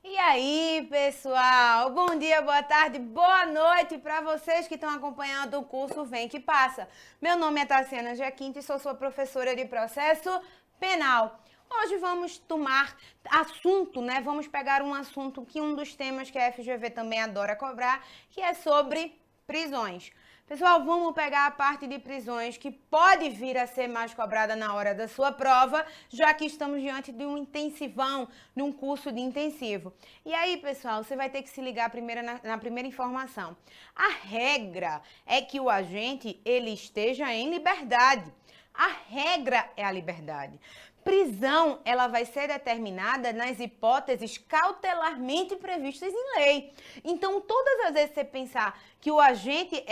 E aí, pessoal? Bom dia, boa tarde, boa noite para vocês que estão acompanhando o curso Vem Que Passa. Meu nome é Tassiana Jaquinte e sou sua professora de processo penal. Hoje vamos tomar assunto, né? Vamos pegar um assunto que um dos temas que a FGV também adora cobrar, que é sobre prisões. Pessoal, vamos pegar a parte de prisões que pode vir a ser mais cobrada na hora da sua prova, já que estamos diante de um intensivão, de um curso de intensivo. E aí, pessoal, você vai ter que se ligar primeiro na primeira informação. A regra é que o agente ele esteja em liberdade. A regra é a liberdade. Prisão, ela vai ser determinada nas hipóteses cautelarmente previstas em lei. Então, todas as vezes que você pensar que o agente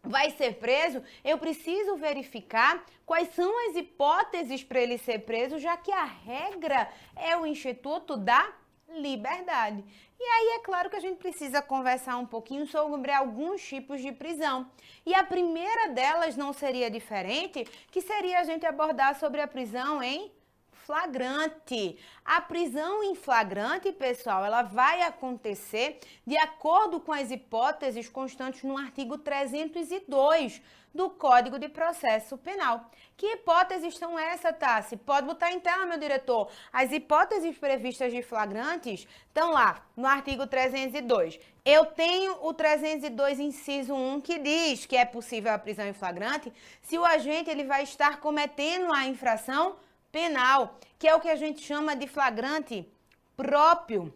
vai ser preso, eu preciso verificar quais são as hipóteses para ele ser preso, já que a regra é o Instituto da Liberdade. E aí é claro que a gente precisa conversar um pouquinho sobre alguns tipos de prisão. E a primeira delas não seria diferente, que seria a gente abordar sobre a prisão em flagrante. A prisão em flagrante, pessoal, ela vai acontecer de acordo com as hipóteses constantes no artigo 302 do Código de Processo Penal. Que hipóteses são essas, Tassi? Pode botar em tela, meu diretor. As hipóteses previstas de flagrantes estão lá, no artigo 302. Eu tenho o 302, inciso 1, que diz que é possível a prisão em flagrante se o agente ele vai estar cometendo a infração penal, que é o que a gente chama de flagrante próprio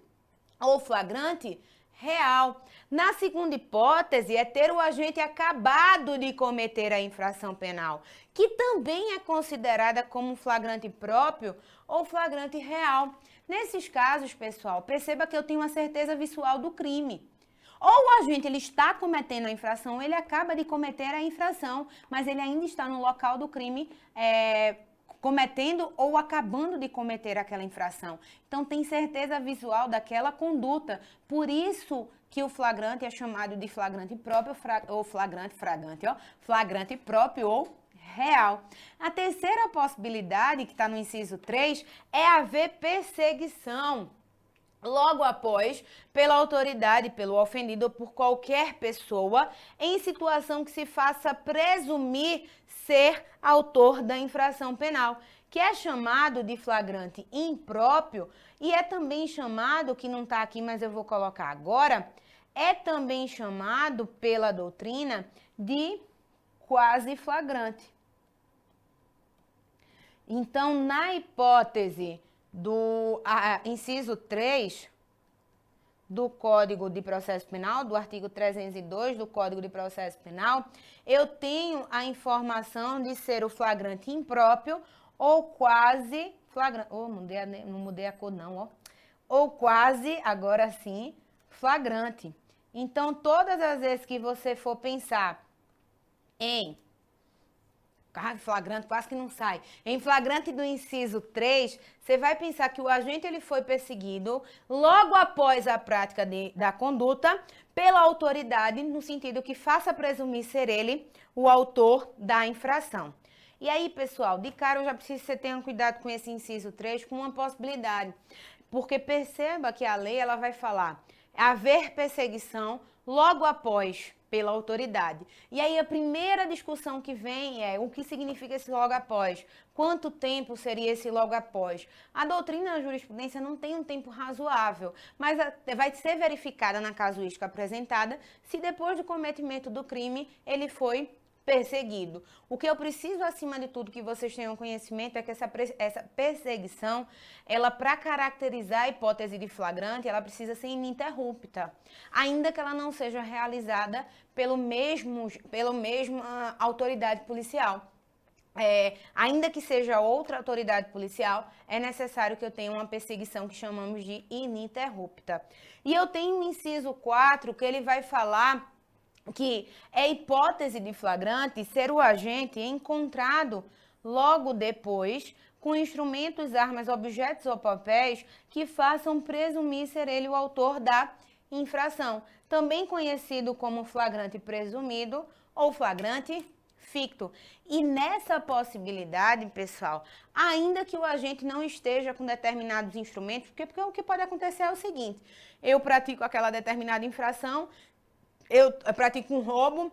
ou flagrante real. Na segunda hipótese, é ter o agente acabado de cometer a infração penal, que também é considerada como flagrante próprio ou flagrante real. Nesses casos, pessoal, perceba que eu tenho uma certeza visual do crime. Ou o agente ele está cometendo a infração, ele acaba de cometer a infração, mas ele ainda está no local do crime, cometendo ou acabando de cometer aquela infração. Então, tem certeza visual daquela conduta. Por isso que o flagrante é chamado de flagrante próprio ou flagrante próprio ou real. A terceira possibilidade, que está no inciso 3, é haver perseguição logo após, pela autoridade, pelo ofendido ou por qualquer pessoa, em situação que se faça presumir ser autor da infração penal, que é chamado de flagrante impróprio e é também chamado, que não está aqui, mas eu vou colocar agora, é também chamado pela doutrina de quase flagrante. Então, na hipótese do inciso 3 do Código de Processo Penal, do artigo 302 do Código de Processo Penal, eu tenho a informação de ser o flagrante impróprio ou quase flagrante. Oh, não mudei a cor não, ó. Ou quase, agora sim, flagrante. Então, todas as vezes que você for pensar em flagrante quase que não sai. Em flagrante do inciso 3, você vai pensar que o agente ele foi perseguido logo após a prática da conduta pela autoridade, no sentido que faça presumir ser ele o autor da infração. E aí, pessoal, de cara eu já preciso que você tenha cuidado com esse inciso 3, com uma possibilidade. Porque perceba que a lei ela vai falar haver perseguição logo após pela autoridade. E aí a primeira discussão que vem é o que significa esse logo após? Quanto tempo seria esse logo após? A doutrina da jurisprudência não tem um tempo razoável, mas vai ser verificada na casuística apresentada se depois do cometimento do crime ele foi perseguido. O que eu preciso, acima de tudo, que vocês tenham conhecimento é que essa perseguição, ela, para caracterizar a hipótese de flagrante, ela precisa ser ininterrupta, ainda que ela não seja realizada pela mesma autoridade policial. Ainda que seja outra autoridade policial, é necessário que eu tenha uma perseguição que chamamos de ininterrupta. E eu tenho um inciso 4 que ele vai falar que é hipótese de flagrante ser o agente encontrado logo depois com instrumentos, armas, objetos ou papéis que façam presumir ser ele o autor da infração, também conhecido como flagrante presumido ou flagrante ficto. E nessa possibilidade, pessoal, ainda que o agente não esteja com determinados instrumentos, porque o que pode acontecer é o seguinte: eu pratico aquela determinada infração, eu pratico um roubo,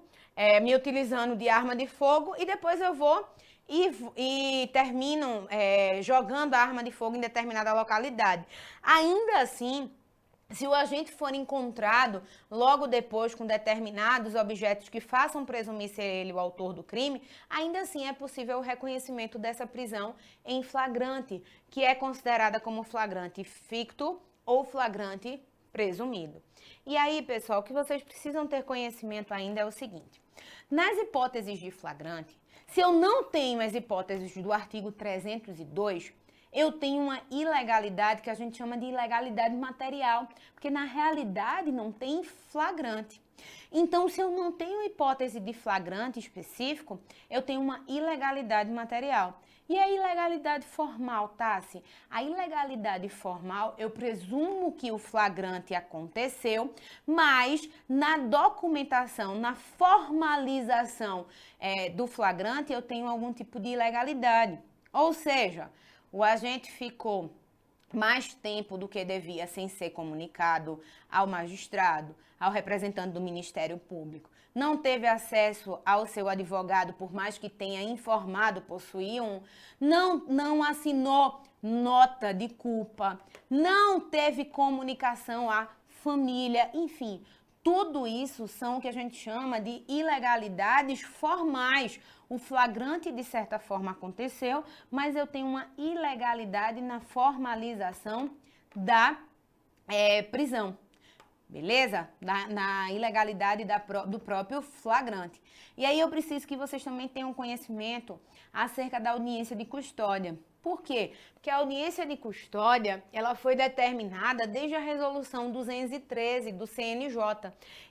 me utilizando de arma de fogo, e depois eu vou e termino jogando a arma de fogo em determinada localidade. Ainda assim, se o agente for encontrado logo depois com determinados objetos que façam presumir ser ele o autor do crime, ainda assim é possível o reconhecimento dessa prisão em flagrante, que é considerada como flagrante ficto ou flagrante presumido. E aí, pessoal, o que vocês precisam ter conhecimento ainda é o seguinte: nas hipóteses de flagrante, se eu não tenho as hipóteses do artigo 302, eu tenho uma ilegalidade que a gente chama de ilegalidade material, porque na realidade não tem flagrante. Então, se eu não tenho hipótese de flagrante específico, eu tenho uma ilegalidade material. E a ilegalidade formal, Tassi? A ilegalidade formal, eu presumo que o flagrante aconteceu, mas na documentação, na formalização do flagrante, eu tenho algum tipo de ilegalidade. Ou seja, o agente ficou mais tempo do que devia sem ser comunicado ao magistrado, ao representante do Ministério Público. Não teve acesso ao seu advogado, por mais que tenha informado possuir um. Não assinou nota de culpa. Não teve comunicação à família. Enfim, tudo isso são o que a gente chama de ilegalidades formais. O flagrante, de certa forma, aconteceu, mas eu tenho uma ilegalidade na formalização da prisão. Beleza? Na ilegalidade do próprio flagrante. E aí eu preciso que vocês também tenham conhecimento acerca da audiência de custódia. Por quê? Porque a audiência de custódia, ela foi determinada desde a resolução 213 do CNJ.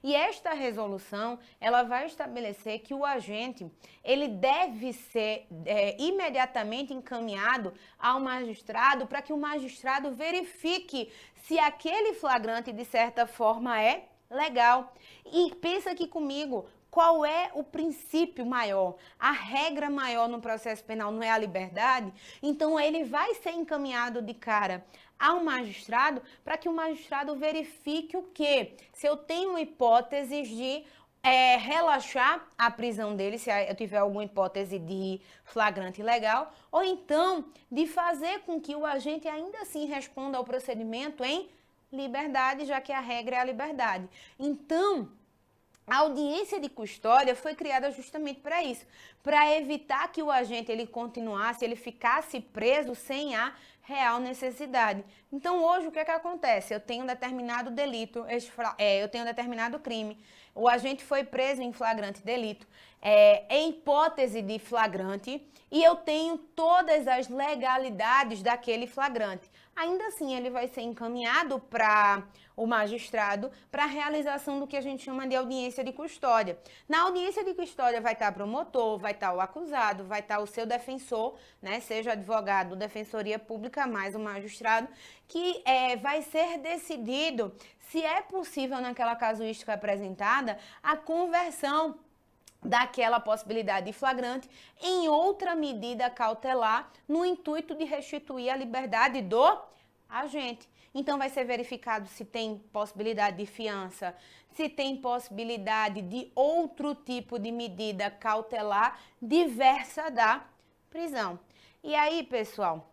E esta resolução, ela vai estabelecer que o agente, ele deve ser imediatamente encaminhado ao magistrado para que o magistrado verifique se aquele flagrante, de certa forma, é legal. E pensa aqui comigo, qual é o princípio maior? A regra maior no processo penal não é a liberdade? Então, ele vai ser encaminhado de cara ao magistrado para que o magistrado verifique o quê? Se eu tenho hipóteses de relaxar a prisão dele, se eu tiver alguma hipótese de flagrante ilegal, ou então de fazer com que o agente ainda assim responda ao procedimento em liberdade, já que a regra é a liberdade. Então, a audiência de custódia foi criada justamente para isso, para evitar que o agente ele continuasse, ele ficasse preso sem a real necessidade. Então, hoje, o que é que acontece? Eu tenho um determinado delito, eu tenho um determinado crime, o agente foi preso em flagrante delito, em hipótese de flagrante, e eu tenho todas as legalidades daquele flagrante. Ainda assim, ele vai ser encaminhado para o magistrado para a realização do que a gente chama de audiência de custódia. Na audiência de custódia vai estar o promotor, vai estar o acusado, vai estar o seu defensor, né, seja advogado, defensoria pública, mais o magistrado, que vai ser decidido se é possível naquela casuística apresentada a conversão daquela possibilidade de flagrante em outra medida cautelar no intuito de restituir a liberdade do agente. Então, vai ser verificado se tem possibilidade de fiança, se tem possibilidade de outro tipo de medida cautelar diversa da prisão. E aí, pessoal,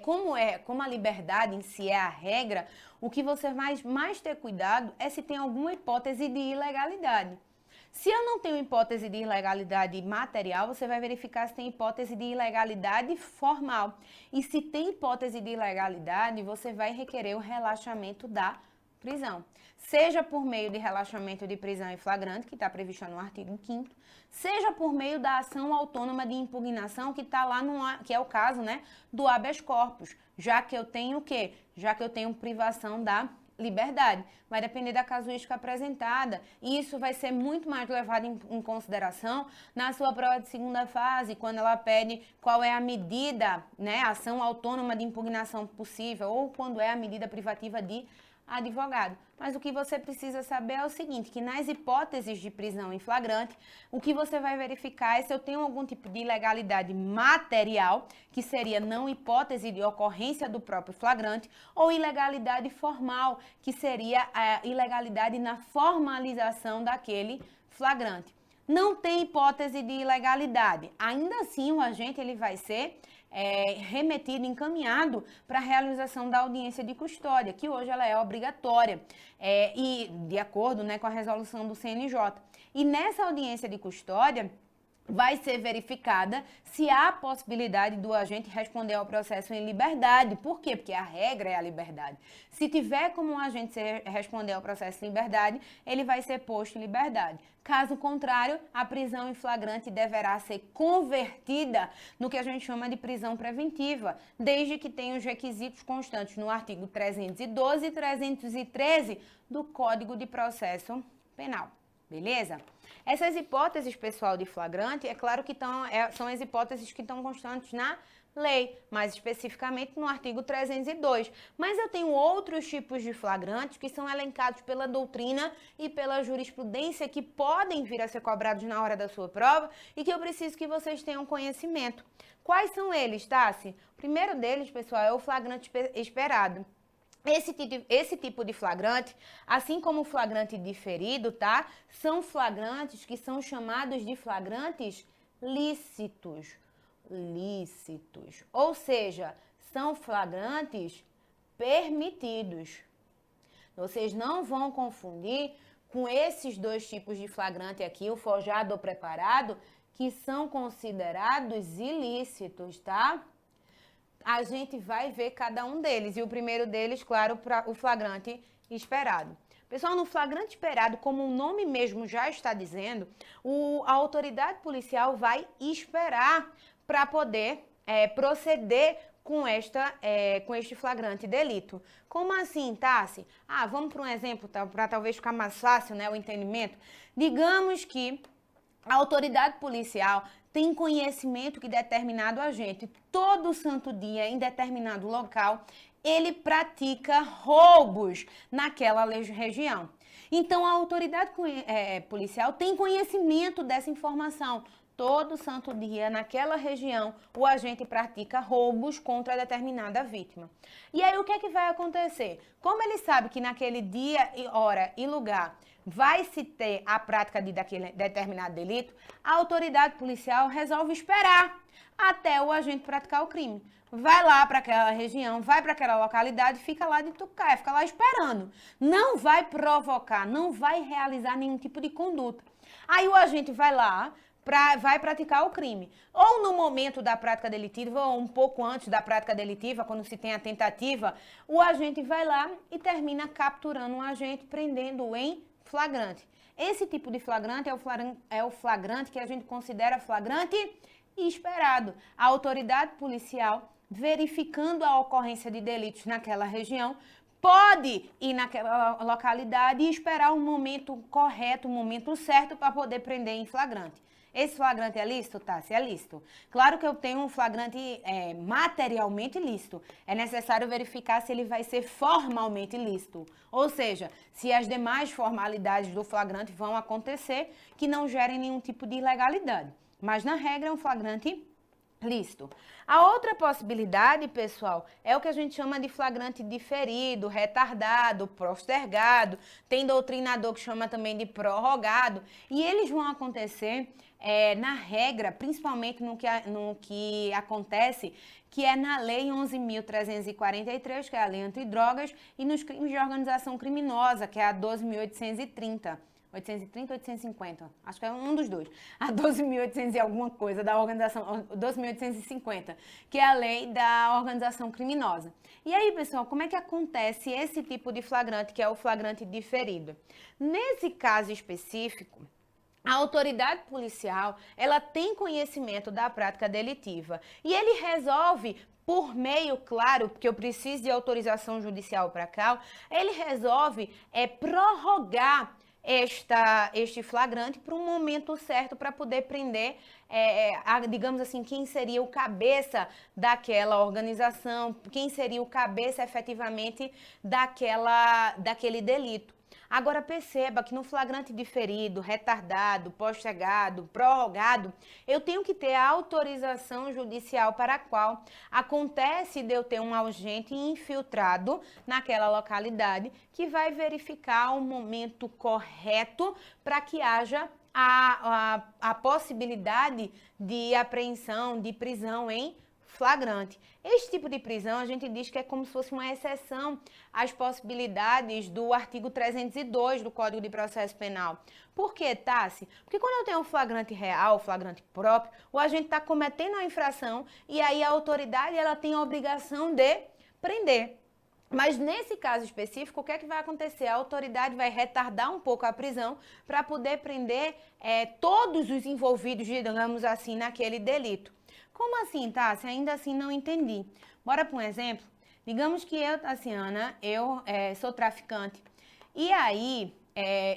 como a liberdade em si é a regra, o que você vai mais ter cuidado é se tem alguma hipótese de ilegalidade. Se eu não tenho hipótese de ilegalidade material, você vai verificar se tem hipótese de ilegalidade formal. E se tem hipótese de ilegalidade, você vai requerer o relaxamento da prisão. Seja por meio de relaxamento de prisão em flagrante, que está previsto no artigo 5º, seja por meio da ação autônoma de impugnação, que está lá que é o caso, né, do habeas corpus, já que eu tenho o quê? Já que eu tenho privação da liberdade. Vai depender da casuística apresentada e isso vai ser muito mais levado em consideração na sua prova de segunda fase, quando ela pede qual é a medida, né, ação autônoma de impugnação possível ou quando é a medida privativa de advogado. Mas o que você precisa saber é o seguinte, que nas hipóteses de prisão em flagrante, o que você vai verificar é se eu tenho algum tipo de ilegalidade material, que seria não hipótese de ocorrência do próprio flagrante, ou ilegalidade formal, que seria a ilegalidade na formalização daquele flagrante. Não tem hipótese de ilegalidade. Ainda assim, o agente ele vai ser remetido, encaminhado para a realização da audiência de custódia, que hoje ela é obrigatória, e de acordo, né, com a resolução do CNJ. E nessa audiência de custódia, vai ser verificada se há possibilidade do agente responder ao processo em liberdade. Por quê? Porque a regra é a liberdade. Se tiver como um agente responder ao processo em liberdade, ele vai ser posto em liberdade. Caso contrário, a prisão em flagrante deverá ser convertida no que a gente chama de prisão preventiva, desde que tenha os requisitos constantes no artigo 312 e 313 do Código de Processo Penal. Beleza? Essas hipóteses, pessoal, de flagrante, é claro que são as hipóteses que estão constantes na lei, mais especificamente no artigo 302. Mas eu tenho outros tipos de flagrantes que são elencados pela doutrina e pela jurisprudência que podem vir a ser cobrados na hora da sua prova e que eu preciso que vocês tenham conhecimento. Quais são eles, Tassi? O primeiro deles, pessoal, é o flagrante esperado. Esse tipo de flagrante, assim como o flagrante diferido, tá? São flagrantes que são chamados de flagrantes lícitos. Lícitos. Ou seja, são flagrantes permitidos. Vocês não vão confundir com esses dois tipos de flagrante aqui, o forjado ou preparado, que são considerados ilícitos, tá? A gente vai ver cada um deles. E o primeiro deles, claro, o flagrante esperado. Pessoal, no flagrante esperado, como o nome mesmo já está dizendo, a autoridade policial vai esperar para poder proceder com este flagrante delito. Como assim, Tassi? Vamos para um exemplo, para talvez ficar mais fácil, né, o entendimento. Digamos que a autoridade policial tem conhecimento que determinado agente, todo santo dia, em determinado local, ele pratica roubos naquela região. Então, a autoridade policial tem conhecimento dessa informação. Todo santo dia, naquela região, o agente pratica roubos contra determinada vítima. E aí, o que é que vai acontecer? Como ele sabe que naquele dia, hora e lugar vai se ter a prática daquele determinado delito, a autoridade policial resolve esperar até o agente praticar o crime. Vai lá para aquela região, vai para aquela localidade, fica lá de tucaia, fica lá esperando. Não vai provocar, não vai realizar nenhum tipo de conduta. Aí o agente vai lá, vai praticar o crime. Ou no momento da prática delitiva, ou um pouco antes da prática delitiva, quando se tem a tentativa, o agente vai lá e termina capturando um agente, prendendo-o em flagrante. Esse tipo de flagrante é o flagrante que a gente considera flagrante esperado. A autoridade policial, verificando a ocorrência de delitos naquela região, pode ir naquela localidade e esperar o momento correto, o momento certo para poder prender em flagrante. Esse flagrante é lícito, Tassi? É lícito. Claro que eu tenho um flagrante materialmente lícito. É necessário verificar se ele vai ser formalmente lícito. Ou seja, se as demais formalidades do flagrante vão acontecer que não gerem nenhum tipo de ilegalidade. Mas, na regra, é um flagrante lícito. A outra possibilidade, pessoal, é o que a gente chama de flagrante diferido, retardado, postergado. Tem doutrinador que chama também de prorrogado. E eles vão acontecer na regra, principalmente no que acontece, que é na Lei 11.343, que é a Lei Antidrogas, e nos crimes de organização criminosa, que é a 12.830. 830 ou 850, acho que é um dos dois. A 12.800 e alguma coisa da organização, 12.850, que é a lei da organização criminosa. E aí, pessoal, como é que acontece esse tipo de flagrante, que é o flagrante diferido? Nesse caso específico, a autoridade policial, ela tem conhecimento da prática delitiva e ele resolve, por meio, claro, porque eu preciso de autorização judicial para cá, ele resolve prorrogar este flagrante para um momento certo para poder prender, digamos assim, quem seria o cabeça daquela organização, quem seria o cabeça efetivamente daquele delito. Agora perceba que no flagrante diferido, retardado, postergado, prorrogado, eu tenho que ter a autorização judicial para a qual acontece de eu ter um agente infiltrado naquela localidade que vai verificar o momento correto para que haja a possibilidade de apreensão, de prisão em flagrante. Este tipo de prisão a gente diz que é como se fosse uma exceção às possibilidades do artigo 302 do Código de Processo Penal. Por que, Tassi? Porque quando eu tenho um flagrante real, flagrante próprio, o agente está cometendo a infração e aí a autoridade ela tem a obrigação de prender. Mas nesse caso específico, o que é que vai acontecer? A autoridade vai retardar um pouco a prisão para poder prender todos os envolvidos, digamos assim, naquele delito. Como assim, Tássia? Ainda assim não entendi. Bora para um exemplo? Digamos que eu, Tassiana, sou traficante. E aí,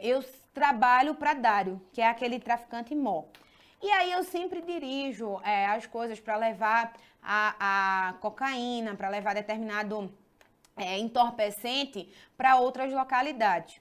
eu trabalho para Dário, que é aquele traficante mó. E aí eu sempre dirijo as coisas para levar a cocaína, para levar determinado entorpecente para outras localidades.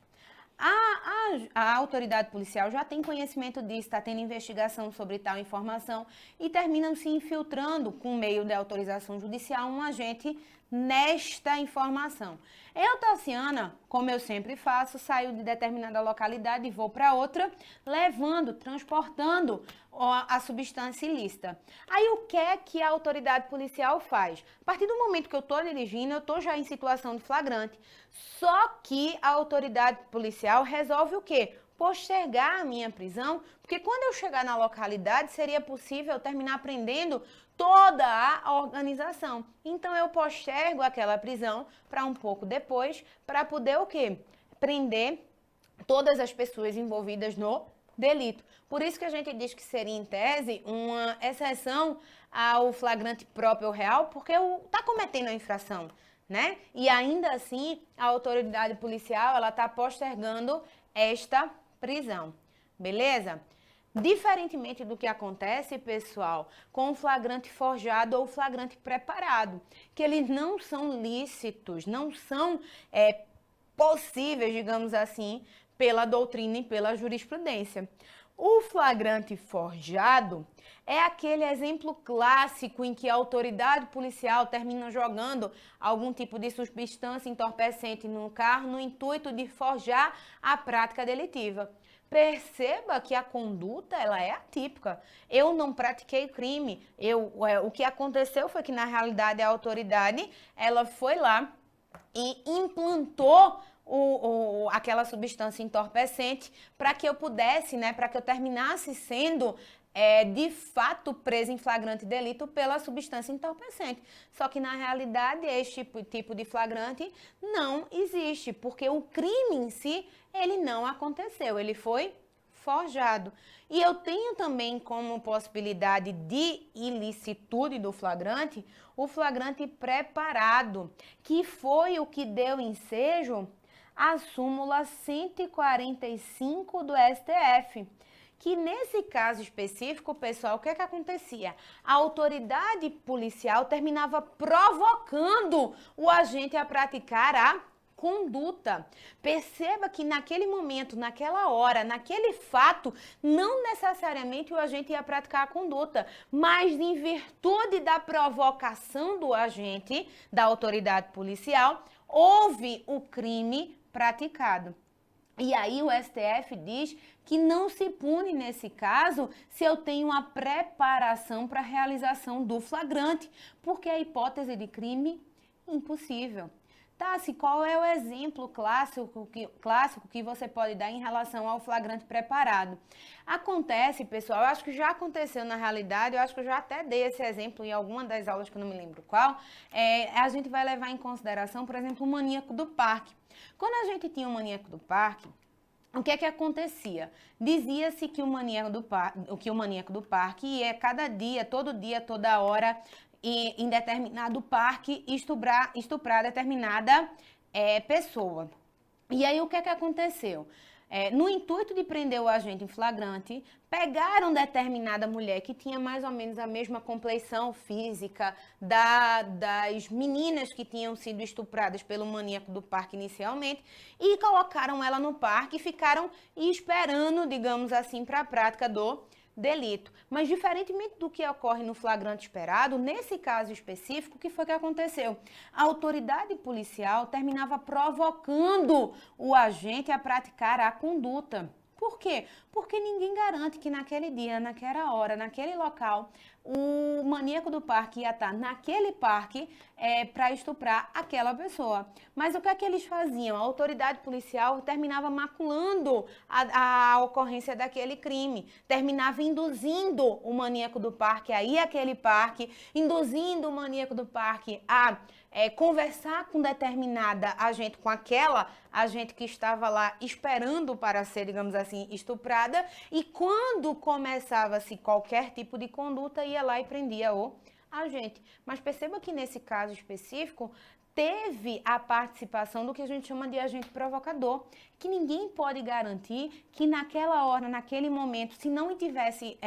A autoridade policial já tem conhecimento disso, está tendo investigação sobre tal informação e terminam se infiltrando, com meio de autorização judicial, um agente nesta informação. Eu, Tassiana, como eu sempre faço, saio de determinada localidade e vou para outra, levando, transportando a substância ilícita. Aí o que é que a autoridade policial faz? A partir do momento que eu estou dirigindo, eu estou já em situação de flagrante. Só que a autoridade policial resolve o quê? Postergar a minha prisão, porque quando eu chegar na localidade, seria possível terminar prendendo toda a organização. Então eu postergo aquela prisão para um pouco depois, para poder o quê? Prender todas as pessoas envolvidas no delito. Por isso que a gente diz que seria, em tese, uma exceção ao flagrante próprio real, porque está cometendo a infração, né? E ainda assim, a autoridade policial, ela está postergando esta prisão, beleza? Diferentemente do que acontece, pessoal, com o flagrante forjado ou flagrante preparado, que eles não são lícitos, não são possíveis, digamos assim, pela doutrina e pela jurisprudência. O flagrante forjado é aquele exemplo clássico em que a autoridade policial termina jogando algum tipo de substância entorpecente no carro no intuito de forjar a prática delitiva. Perceba que a conduta ela é atípica. Eu não pratiquei crime. O que aconteceu foi que, na realidade, a autoridade ela foi lá e implantou aquela substância entorpecente para que eu pudesse, né, para que eu terminasse sendo de fato presa em flagrante delito pela substância entorpecente. Só que na realidade este tipo de flagrante não existe, porque o crime em si, ele não aconteceu, ele foi forjado. E eu tenho também como possibilidade de ilicitude do flagrante, o flagrante preparado, que foi o que deu ensejo à súmula 145 do STF. Que nesse caso específico, pessoal, o que é que acontecia? A autoridade policial terminava provocando o agente a praticar a conduta. Perceba que naquele momento, naquela hora, naquele fato, não necessariamente o agente ia praticar a conduta, mas em virtude da provocação do agente, da autoridade policial, houve o crime praticado. E aí o STF diz que não se pune nesse caso se eu tenho a preparação para a realização do flagrante, porque a hipótese de crime impossível. Tassi, qual é o exemplo clássico que você pode dar em relação ao flagrante preparado? Acontece, pessoal, eu acho que já aconteceu na realidade, eu acho que eu já até dei esse exemplo em alguma das aulas que eu não me lembro qual, a gente vai levar em consideração, por exemplo, o maníaco do parque. Quando a gente tinha o maníaco do parque, o que é que acontecia? Dizia-se que o maníaco do parque ia cada dia, toda hora, em determinado parque estuprar determinada pessoa. E aí o que é que aconteceu? no intuito de prender o agente em flagrante, pegaram determinada mulher que tinha mais ou menos a mesma compleição física das meninas que tinham sido estupradas pelo maníaco do parque inicialmente e colocaram ela no parque e ficaram esperando, digamos assim, para a prática do delito. Mas diferentemente do que ocorre no flagrante esperado, nesse caso específico, o que foi que aconteceu? A autoridade policial terminava provocando o agente a praticar a conduta. Por quê? Porque ninguém garante que naquele dia, naquela hora, naquele local, o maníaco do parque ia estar naquele parque para estuprar aquela pessoa. Mas o que é que eles faziam? A autoridade policial terminava maculando a ocorrência daquele crime, terminava induzindo o maníaco do parque a ir àquele parque, induzindo o maníaco do parque a conversar com determinada agente, com aquela agente que estava lá esperando para ser, digamos assim, estuprada, e quando começava-se qualquer tipo de conduta, ia lá e prendia o agente. Mas perceba que nesse caso específico, teve a participação do que a gente chama de agente provocador, que ninguém pode garantir que naquela hora, naquele momento, se não tivesse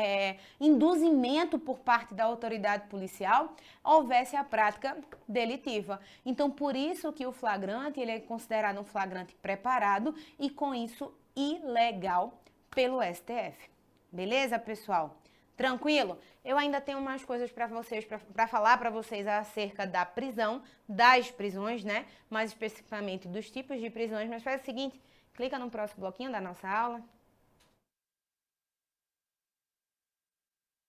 induzimento por parte da autoridade policial, houvesse a prática delitiva. Então, por isso que o flagrante, ele é considerado um flagrante preparado e, com isso, ilegal pelo STF. Beleza, pessoal? Tranquilo? Eu ainda tenho mais coisas para vocês, para falar para vocês acerca da prisão, das prisões, né? Mais especificamente dos tipos de prisões. Mas faz o seguinte, clica no próximo bloquinho da nossa aula.